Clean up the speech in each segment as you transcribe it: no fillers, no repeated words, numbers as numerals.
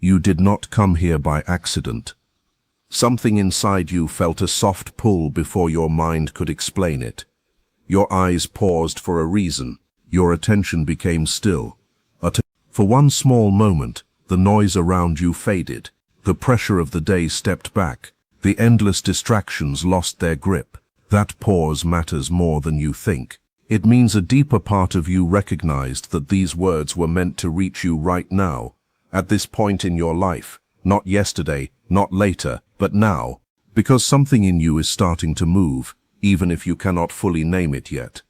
You did not come here by accident. Something inside you felt a soft pull before your mind could explain it. Your eyes paused for a reason. Your attention became still. For one small moment, the noise around you faded. The pressure of the day stepped back. The endless distractions lost their grip. That pause matters more than you think. It means a deeper part of you recognized that these words were meant to reach you right now, at this point in your life, not yesterday, not later, but now, because something in you is starting to move, even if you cannot fully name it yet.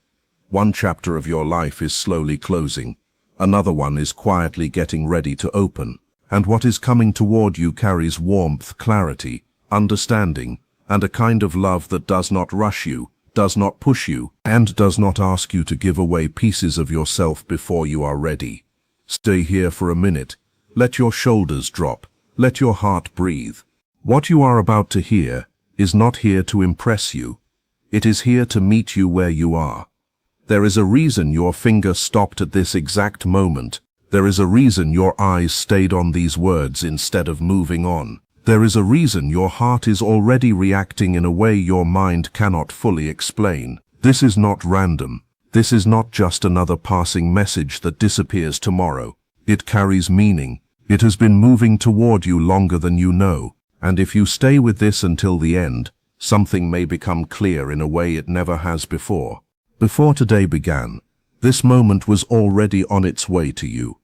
One chapter of your life is slowly closing. Another one is quietly getting ready to open. And what is coming toward you carries warmth, clarity, understanding, and a kind of love that does not rush you, does not push you, and does not ask you to give away pieces of yourself before you are ready. Stay here for a minute. Let your shoulders drop. Let your heart breathe. What you are about to hear is not here to impress you. It is here to meet you where you are. There is a reason your finger stopped at this exact moment. There is a reason your eyes stayed on these words instead of moving on. There is a reason your heart is already reacting in a way your mind cannot fully explain. This is not random. This is not just another passing message that disappears tomorrow. It carries meaning. It has been moving toward you longer than you know. And if you stay with this until the end, something may become clear in a way it never has before. Before today began, this moment was already on its way to you.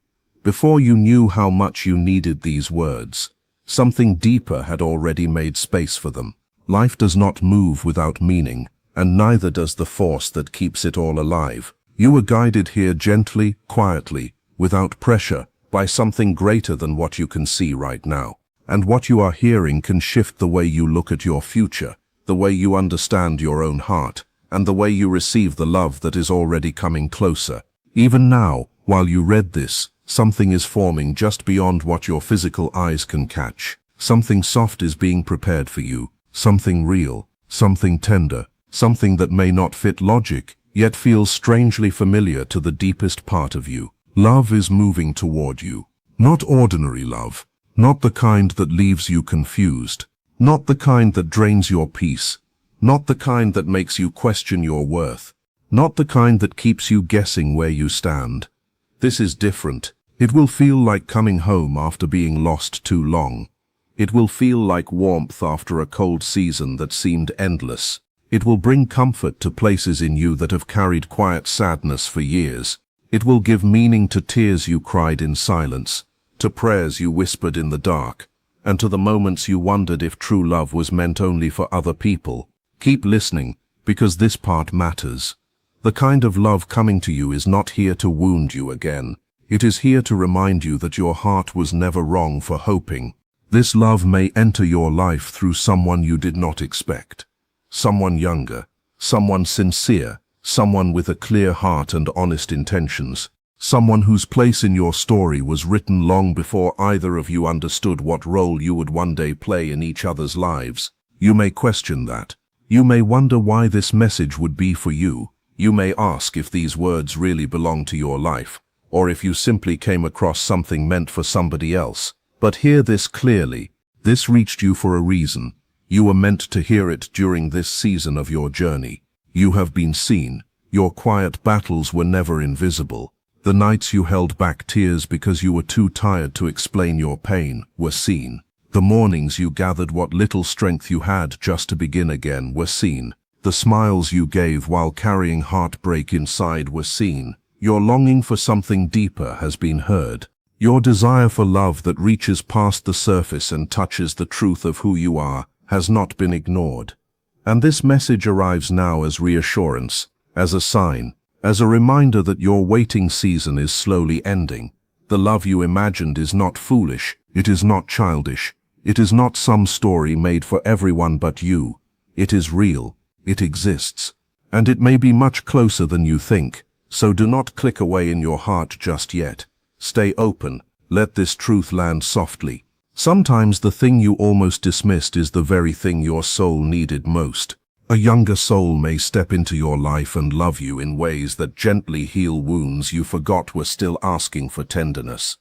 Before you knew how much you needed these words, something deeper had already made space for them. Life does not move without meaning, and neither does the force that keeps it all alive. You were guided here gently, quietly, without pressure, by something greater than what you can see right now. And what you are hearing can shift the way you look at your future, the way you understand your own heart, and the way you receive the love that is already coming closer. Even now, while you read this, something is forming just beyond what your physical eyes can catch. Something soft is being prepared for you, something real, something tender, something that may not fit logic, yet feels strangely familiar to the deepest part of you. Love is moving toward you. Not ordinary love, not the kind that leaves you confused, not the kind that drains your peace, not the kind that makes you question your worth, not the kind that keeps you guessing where you stand. This is different. It will feel like coming home after being lost too long. It will feel like warmth after a cold season that seemed endless. It will bring comfort to places in you that have carried quiet sadness for years. It will give meaning to tears you cried in silence, to prayers you whispered in the dark, and to the moments you wondered if true love was meant only for other people. Keep listening, because this part matters. The kind of love coming to you is not here to wound you again. It is here to remind you that your heart was never wrong for hoping. This love may enter your life through someone you did not expect. Someone younger, someone sincere, someone with a clear heart and honest intentions. Someone whose place in your story was written long before either of you understood what role you would one day play in each other's lives. You may question that. You may wonder why this message would be for you. You may ask if these words really belong to your life, or if you simply came across something meant for somebody else. But hear this clearly. This reached you for a reason. You were meant to hear it during this season of your journey. You have been seen. Your quiet battles were never invisible. The nights you held back tears because you were too tired to explain your pain were seen. The mornings you gathered what little strength you had just to begin again were seen. The smiles you gave while carrying heartbreak inside were seen. Your longing for something deeper has been heard. Your desire for love that reaches past the surface and touches the truth of who you are has not been ignored. And this message arrives now as reassurance, as a sign, as a reminder that your waiting season is slowly ending. The love you imagined is not foolish, it is not childish, it is not some story made for everyone but you. It is real, it exists, and it may be much closer than you think, so do not click away in your heart just yet. Stay open, let this truth land softly. Sometimes the thing you almost dismissed is the very thing your soul needed most. A younger soul may step into your life and love you in ways that gently heal wounds you forgot were still asking for tenderness.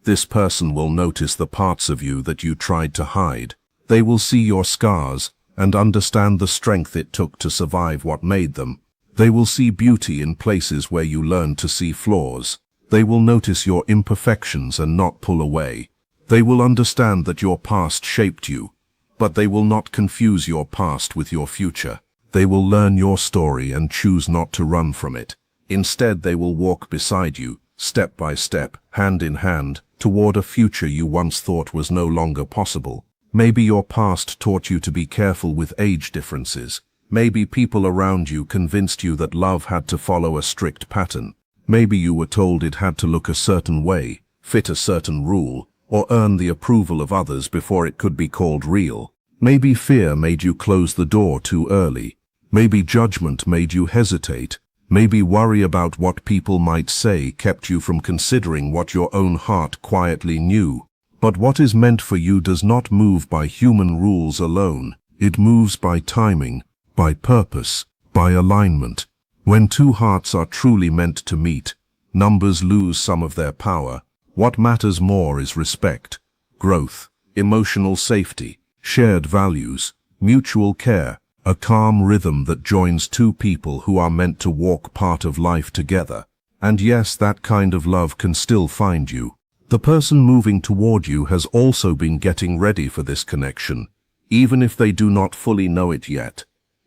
This person will notice the parts of you that you tried to hide. They will see your scars and understand the strength it took to survive what made them. They will see beauty in places where you learned to see flaws. They will notice your imperfections and not pull away. They will understand that your past shaped you, but they will not confuse your past with your future. They will learn your story and choose not to run from it. Instead, they will walk beside you, step by step, hand in hand, toward a future you once thought was no longer possible. Maybe your past taught you to be careful with age differences. Maybe people around you convinced you that love had to follow a strict pattern. Maybe you were told it had to look a certain way, fit a certain rule, or earn the approval of others before it could be called real. Maybe fear made you close the door too early. Maybe judgment made you hesitate. Maybe worry about what people might say kept you from considering what your own heart quietly knew. But what is meant for you does not move by human rules alone. It moves by timing, by purpose, by alignment. When two hearts are truly meant to meet, numbers lose some of their power. What matters more is respect, growth, emotional safety, shared values, mutual care, a calm rhythm that joins two people who are meant to walk part of life together. And yes, that kind of love can still find you. The person moving toward you has also been getting ready for this connection, even if they do not fully know it yet.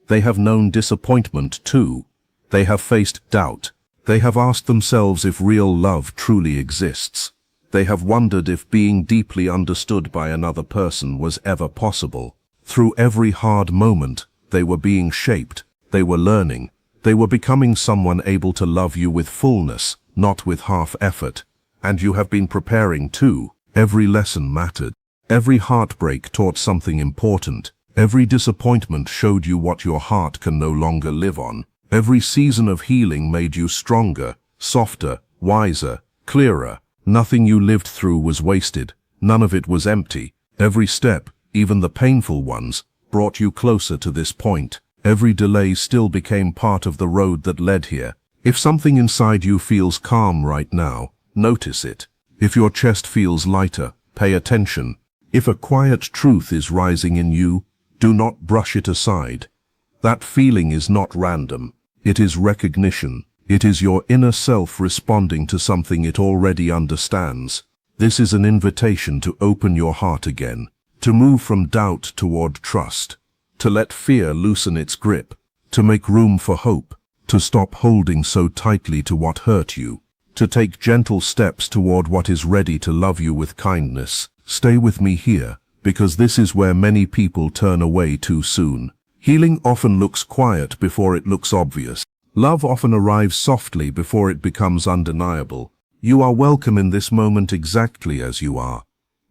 They have known disappointment too. They have faced doubt. They have asked themselves if real love truly exists. They have wondered if being deeply understood by another person was ever possible. Through every hard moment, they were being shaped. They were learning. They were becoming someone able to love you with fullness, not with half effort. And you have been preparing too. Every lesson mattered. Every heartbreak taught something important. Every disappointment showed you what your heart can no longer live on. Every season of healing made you stronger, softer, wiser, clearer. Nothing you lived through was wasted. None of it was empty. Every step, even the painful ones, brought you closer to this point. Every delay still became part of the road that led here. If something inside you feels calm right now, notice it. If your chest feels lighter, pay attention. If a quiet truth is rising in you, do not brush it aside. That feeling is not random. It is recognition. It is your inner self responding to something it already understands. This is an invitation to open your heart again, to move from doubt toward trust, to let fear loosen its grip, to make room for hope, to stop holding so tightly to what hurt you, to take gentle steps toward what is ready to love you with kindness. Stay with me here, because this is where many people turn away too soon. Healing often looks quiet before it looks obvious. Love often arrives softly before it becomes undeniable. You are welcome in this moment exactly as you are.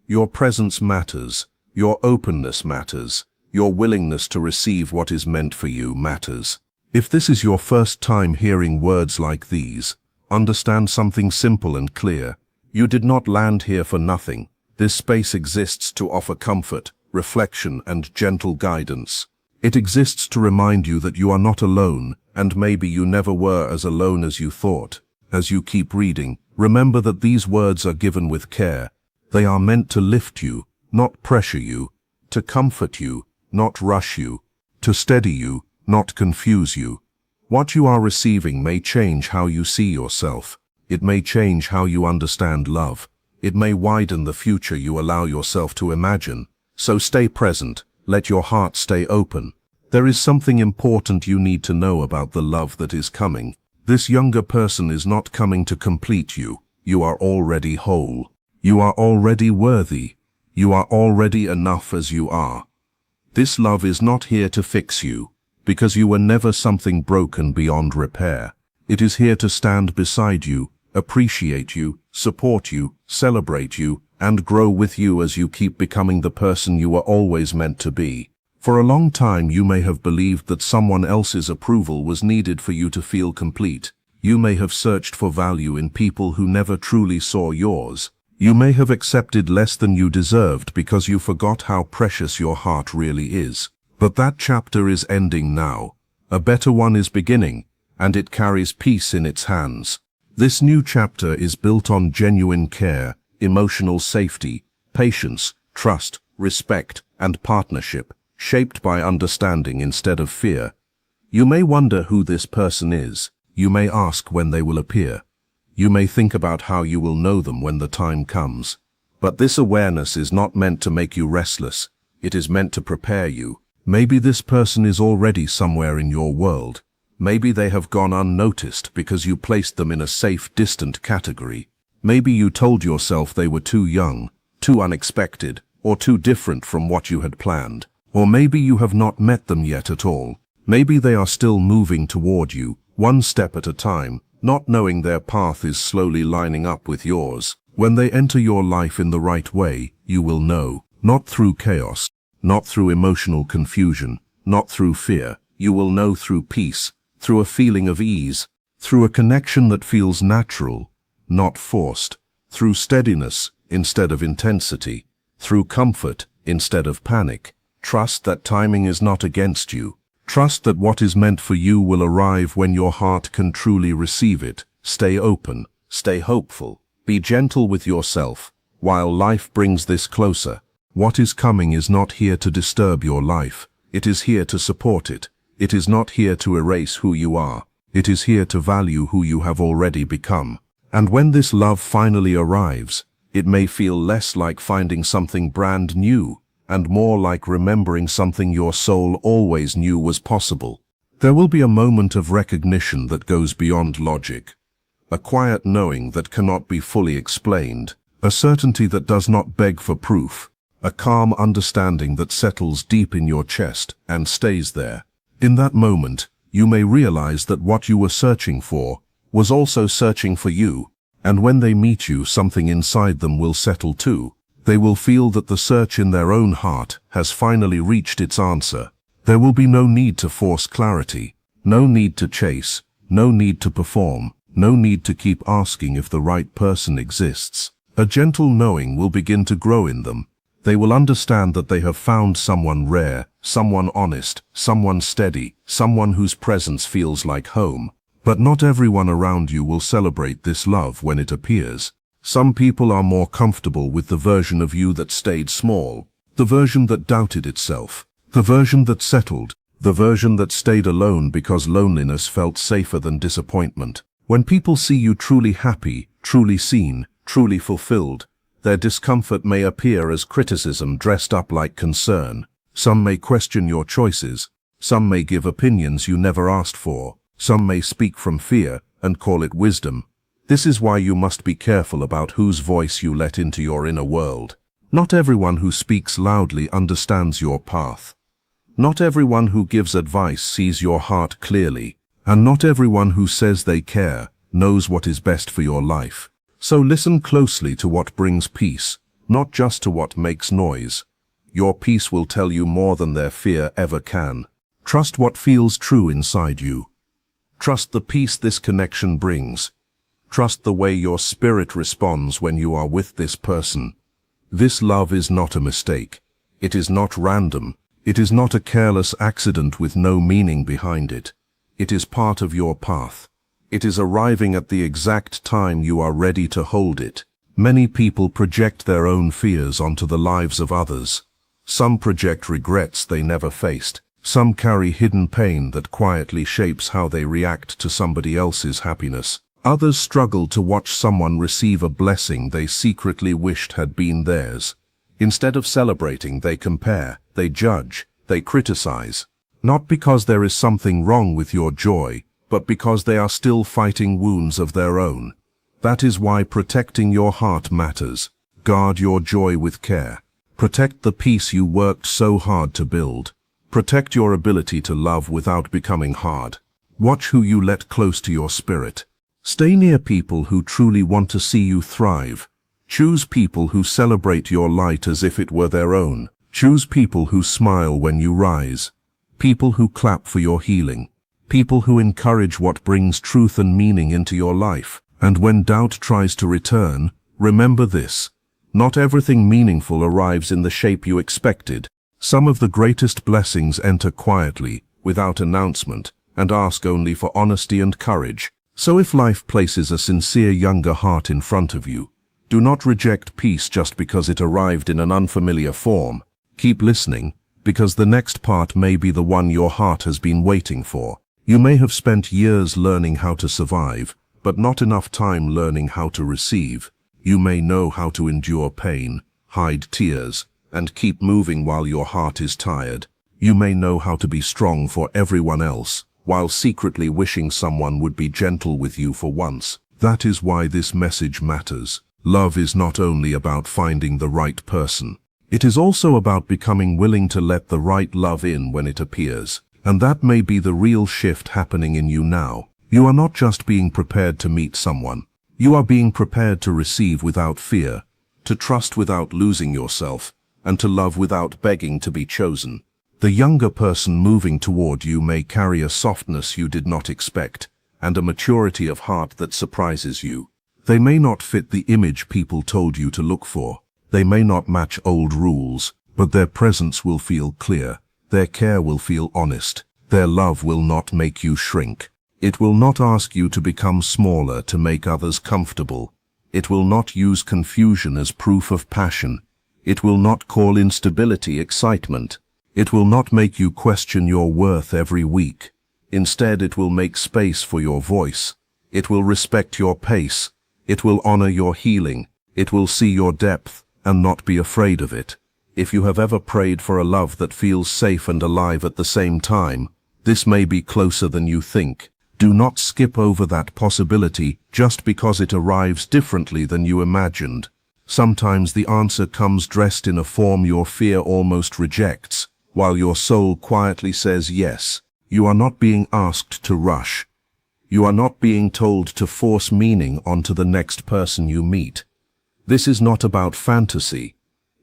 Your presence matters. Your openness matters. Your willingness to receive what is meant for you matters. If this is your first time hearing words like these, understand something simple and clear. You did not land here for nothing. This space exists to offer comfort, reflection, and gentle guidance. It exists to remind you that you are not alone, and maybe you never were as alone as you thought. As you keep reading, remember that these words are given with care. They are meant to lift you, not pressure you, to comfort you, not rush you, to steady you, not confuse you. What you are receiving may change how you see yourself. It may change how you understand love. It may widen the future you allow yourself to imagine. So stay present. Let your heart stay open. There is something important you need to know about the love that is coming. This younger person is not coming to complete you. You are already whole. You are already worthy. You are already enough as you are. This love is not here to fix you, because you were never something broken beyond repair. It is here to stand beside you, appreciate you, support you, celebrate you, and grow with you as you keep becoming the person you were always meant to be. For a long time you may have believed that someone else's approval was needed for you to feel complete. You may have searched for value in people who never truly saw yours. You may have accepted less than you deserved because you forgot how precious your heart really is. But that chapter is ending now. A better one is beginning, and it carries peace in its hands. This new chapter is built on genuine care, emotional safety, patience, trust, respect, and partnership, shaped by understanding instead of fear. You may wonder who this person is. You may ask when they will appear. You may think about how you will know them when the time comes. But this awareness is not meant to make you restless. It is meant to prepare you. Maybe this person is already somewhere in your world. Maybe they have gone unnoticed because you placed them in a safe, distant category. Maybe you told yourself they were too young, too unexpected, or too different from what you had planned. Or maybe you have not met them yet at all. Maybe they are still moving toward you, one step at a time, not knowing their path is slowly lining up with yours. When they enter your life in the right way, you will know, not through chaos, not through emotional confusion, not through fear. You will know through peace, through a feeling of ease, through a connection that feels natural, not forced, through steadiness instead of intensity, through comfort instead of panic. Trust that timing is not against you. Trust that what is meant for you will arrive when your heart can truly receive it. Stay open, stay hopeful, be gentle with yourself, while life brings this closer. What is coming is not here to disturb your life. It is here to support it. It is not here to erase who you are. It is here to value who you have already become. And when this love finally arrives, it may feel less like finding something brand new, and more like remembering something your soul always knew was possible. There will be a moment of recognition that goes beyond logic, a quiet knowing that cannot be fully explained, a certainty that does not beg for proof, a calm understanding that settles deep in your chest and stays there. In that moment, you may realize that what you were searching for was also searching for you, and when they meet you, something inside them will settle too. They will feel that the search in their own heart has finally reached its answer. There will be no need to force clarity, no need to chase, no need to perform, no need to keep asking if the right person exists. A gentle knowing will begin to grow in them. They will understand that they have found someone rare, someone honest, someone steady, someone whose presence feels like home. But not everyone around you will celebrate this love when it appears. Some people are more comfortable with the version of you that stayed small, the version that doubted itself, the version that settled, the version that stayed alone because loneliness felt safer than disappointment. When people see you truly happy, truly seen, truly fulfilled, their discomfort may appear as criticism dressed up like concern. Some may question your choices. Some may give opinions you never asked for. Some may speak from fear and call it wisdom. This is why you must be careful about whose voice you let into your inner world. Not everyone who speaks loudly understands your path. Not everyone who gives advice sees your heart clearly. And not everyone who says they care knows what is best for your life. So listen closely to what brings peace, not just to what makes noise. Your peace will tell you more than their fear ever can. Trust what feels true inside you. Trust the peace this connection brings. Trust the way your spirit responds when you are with this person. This love is not a mistake. It is not random. It is not a careless accident with no meaning behind it. It is part of your path. It is arriving at the exact time you are ready to hold it. Many people project their own fears onto the lives of others. Some project regrets they never faced. Some carry hidden pain that quietly shapes how they react to somebody else's happiness. Others struggle to watch someone receive a blessing they secretly wished had been theirs. Instead of celebrating, they compare, they judge, they criticize. Not because there is something wrong with your joy, but because they are still fighting wounds of their own. That is why protecting your heart matters. Guard your joy with care. Protect the peace you worked so hard to build. Protect your ability to love without becoming hard. Watch who you let close to your spirit. Stay near people who truly want to see you thrive. Choose people who celebrate your light as if it were their own. Choose people who smile when you rise. People who clap for your healing. People who encourage what brings truth and meaning into your life. And when doubt tries to return, remember this. Not everything meaningful arrives in the shape you expected. Some of the greatest blessings enter quietly, without announcement, and ask only for honesty and courage. So if life places a sincere younger heart in front of you, Do not reject peace just because it arrived in an unfamiliar form. Keep listening, because the next part may be the one your heart has been waiting for. You may have spent years learning how to survive, but not enough time learning how to receive. You may know how to endure pain, hide tears, and keep moving while your heart is tired. You may know how to be strong for everyone else, while secretly wishing someone would be gentle with you for once. That is why this message matters. Love is not only about finding the right person. It is also about becoming willing to let the right love in when it appears. And that may be the real shift happening in you now. You are not just being prepared to meet someone. You are being prepared to receive without fear, to trust without losing yourself, and to love without begging to be chosen. The younger person moving toward you may carry a softness you did not expect, and a maturity of heart that surprises you. They may not fit the image people told you to look for. They may not match old rules, but their presence will feel clear. Their care will feel honest. Their love will not make you shrink. It will not ask you to become smaller to make others comfortable. It will not use confusion as proof of passion. It will not call instability excitement. It will not make you question your worth every week. Instead, it will make space for your voice. It will respect your pace. It will honor your healing. It will see your depth and not be afraid of it. If you have ever prayed for a love that feels safe and alive at the same time, this may be closer than you think. Do not skip over that possibility just because it arrives differently than you imagined. Sometimes the answer comes dressed in a form your fear almost rejects, while your soul quietly says yes. You are not being asked to rush. You are not being told to force meaning onto the next person you meet. This is not about fantasy.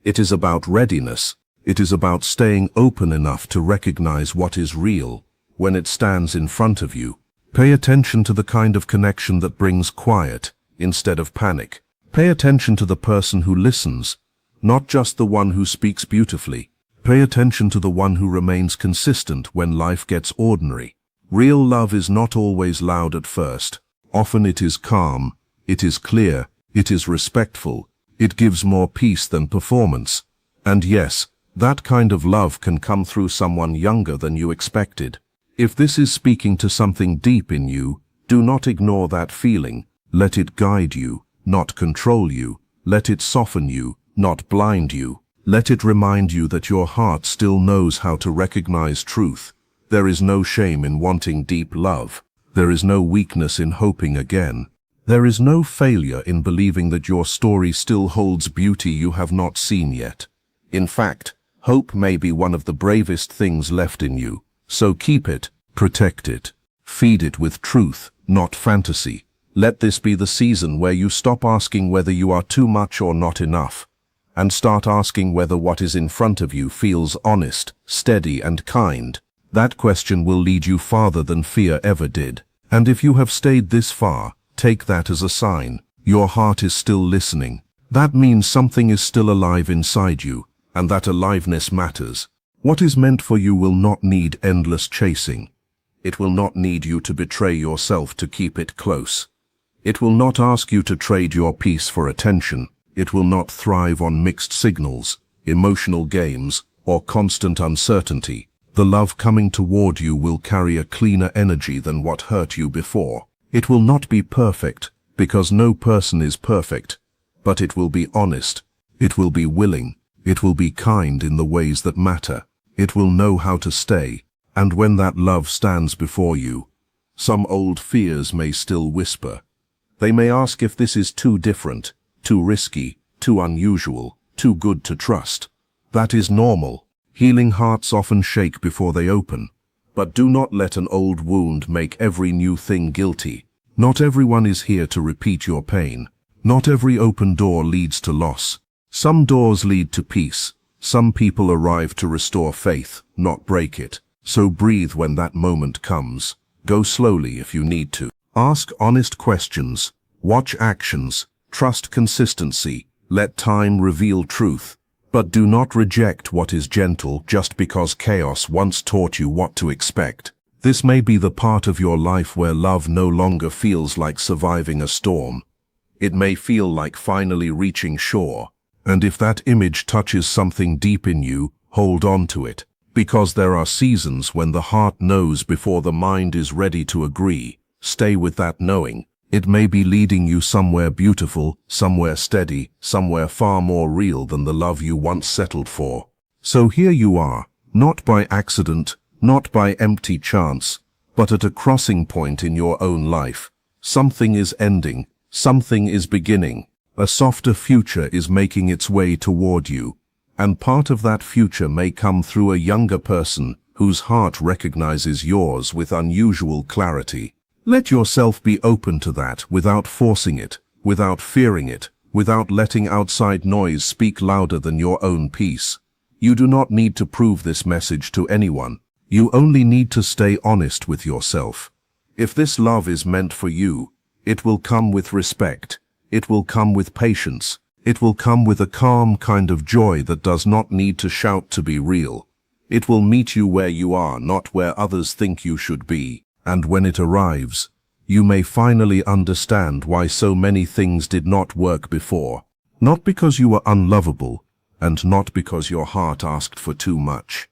It is about readiness. It is about staying open enough to recognize what is real when it stands in front of you. Pay attention to the kind of connection that brings quiet instead of panic. Pay attention to the person who listens, not just the one who speaks beautifully. Pay attention to the one who remains consistent when life gets ordinary. Real love is not always loud at first. Often it is calm, it is clear, it is respectful. It gives more peace than performance. And yes, that kind of love can come through someone younger than you expected. If this is speaking to something deep in you, do not ignore that feeling. Let it guide you, not control you. Let it soften you, not blind you. Let it remind you that your heart still knows how to recognize truth. There is no shame in wanting deep love. There is no weakness in hoping again. There is no failure in believing that your story still holds beauty you have not seen yet. In fact, hope may be one of the bravest things left in you. So keep it, protect it, feed it with truth, not fantasy. Let this be the season where you stop asking whether you are too much or not enough, and start asking whether what is in front of you feels honest, steady, and kind. That question will lead you farther than fear ever did. And if you have stayed this far, take that as a sign. Your heart is still listening. That means something is still alive inside you, and that aliveness matters. What is meant for you will not need endless chasing. It will not need you to betray yourself to keep it close. It will not ask you to trade your peace for attention. It will not thrive on mixed signals, emotional games, or constant uncertainty. The love coming toward you will carry a cleaner energy than what hurt you before. It will not be perfect, because no person is perfect, but it will be honest. It will be willing. It will be kind in the ways that matter. It will know how to stay, and when that love stands before you, some old fears may still whisper. They may ask if this is too different, too risky, too unusual, too good to trust. That is normal. Healing hearts often shake before they open. But do not let an old wound make every new thing guilty. Not everyone is here to repeat your pain. Not every open door leads to loss. Some doors lead to peace. Some people arrive to restore faith, not break it. So breathe when that moment comes. Go slowly if you need to. Ask honest questions. Watch actions. Trust consistency. Let time reveal truth. But do not reject what is gentle just because chaos once taught you what to expect. This may be the part of your life where love no longer feels like surviving a storm. It may feel like finally reaching shore. And if that image touches something deep in you, hold on to it. Because there are seasons when the heart knows before the mind is ready to agree. Stay with that knowing. It may be leading you somewhere beautiful, somewhere steady, somewhere far more real than the love you once settled for. So here you are, not by accident, not by empty chance, but at a crossing point in your own life. Something is ending, something is beginning. A softer future is making its way toward you. And part of that future may come through a younger person whose heart recognizes yours with unusual clarity. Let yourself be open to that without forcing it, without fearing it, without letting outside noise speak louder than your own peace. You do not need to prove this message to anyone. You only need to stay honest with yourself. If this love is meant for you, it will come with respect. It will come with patience. It will come with a calm kind of joy that does not need to shout to be real. It will meet you where you are, not where others think you should be. And when it arrives, you may finally understand why so many things did not work before. Not because you were unlovable, and not because your heart asked for too much,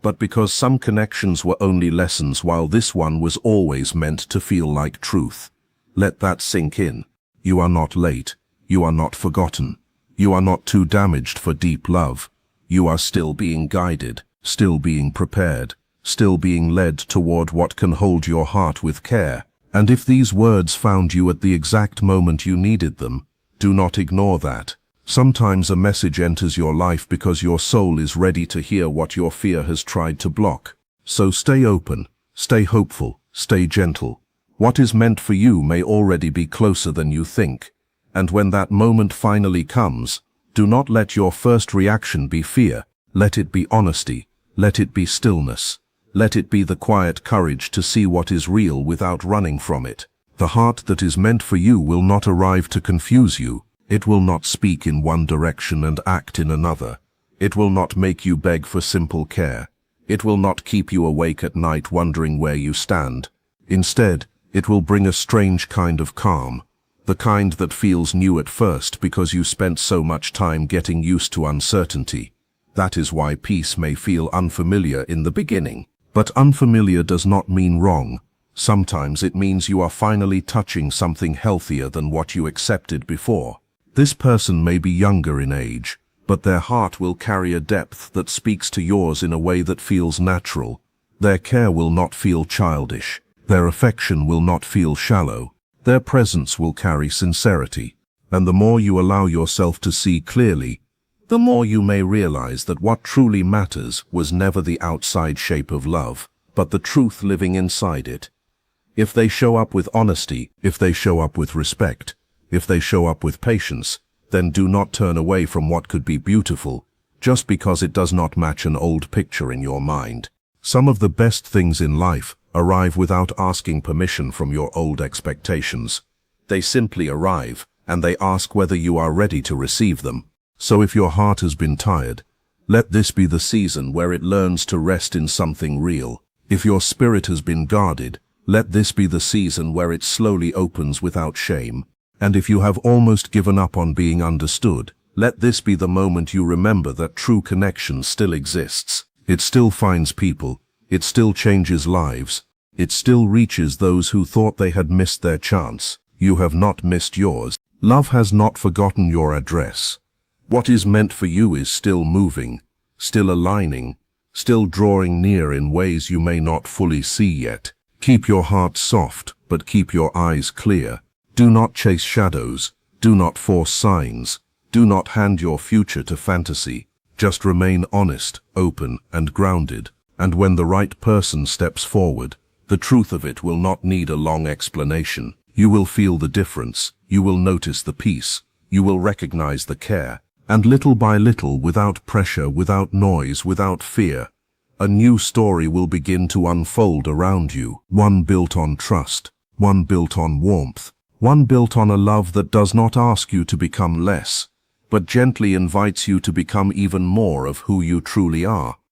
but because some connections were only lessons while this one was always meant to feel like truth. Let that sink in. You are not late. You are not forgotten. You are not too damaged for deep love. You are still being guided, still being prepared, still being led toward what can hold your heart with care. And if these words found you at the exact moment you needed them, do not ignore that. Sometimes a message enters your life because your soul is ready to hear what your fear has tried to block. So stay open, stay hopeful, stay gentle. What is meant for you may already be closer than you think. And when that moment finally comes, do not let your first reaction be fear. Let it be honesty. Let it be stillness. Let it be the quiet courage to see what is real without running from it. The heart that is meant for you will not arrive to confuse you. It will not speak in one direction and act in another. It will not make you beg for simple care. It will not keep you awake at night wondering where you stand. Instead, it will bring a strange kind of calm, the kind that feels new at first because you spent so much time getting used to uncertainty. That is why peace may feel unfamiliar in the beginning. But unfamiliar does not mean wrong. Sometimes it means you are finally touching something healthier than what you accepted before. This person may be younger in age, but their heart will carry a depth that speaks to yours in a way that feels natural. Their care will not feel childish. Their affection will not feel shallow. Their presence will carry sincerity. And the more you allow yourself to see clearly, the more you may realize that what truly matters was never the outside shape of love, but the truth living inside it. If they show up with honesty, if they show up with respect, if they show up with patience, then do not turn away from what could be beautiful, just because it does not match an old picture in your mind. Some of the best things in life arrive without asking permission from your old expectations. They simply arrive, and they ask whether you are ready to receive them. So if your heart has been tired, let this be the season where it learns to rest in something real. If your spirit has been guarded, let this be the season where it slowly opens without shame. And if you have almost given up on being understood, let this be the moment you remember that true connection still exists. It still finds people. It still changes lives. It still reaches those who thought they had missed their chance. You have not missed yours. Love has not forgotten your address. What is meant for you is still moving, still aligning, still drawing near in ways you may not fully see yet. Keep your heart soft, but keep your eyes clear. Do not chase shadows. Do not force signs. Do not hand your future to fantasy. Just remain honest, open, and grounded. And when the right person steps forward, the truth of it will not need a long explanation. You will feel the difference. You will notice the peace. You will recognize the care. And little by little, without pressure, without noise, without fear, a new story will begin to unfold around you. One built on trust. One built on warmth. One built on a love that does not ask you to become less, but gently invites you to become even more of who you truly are.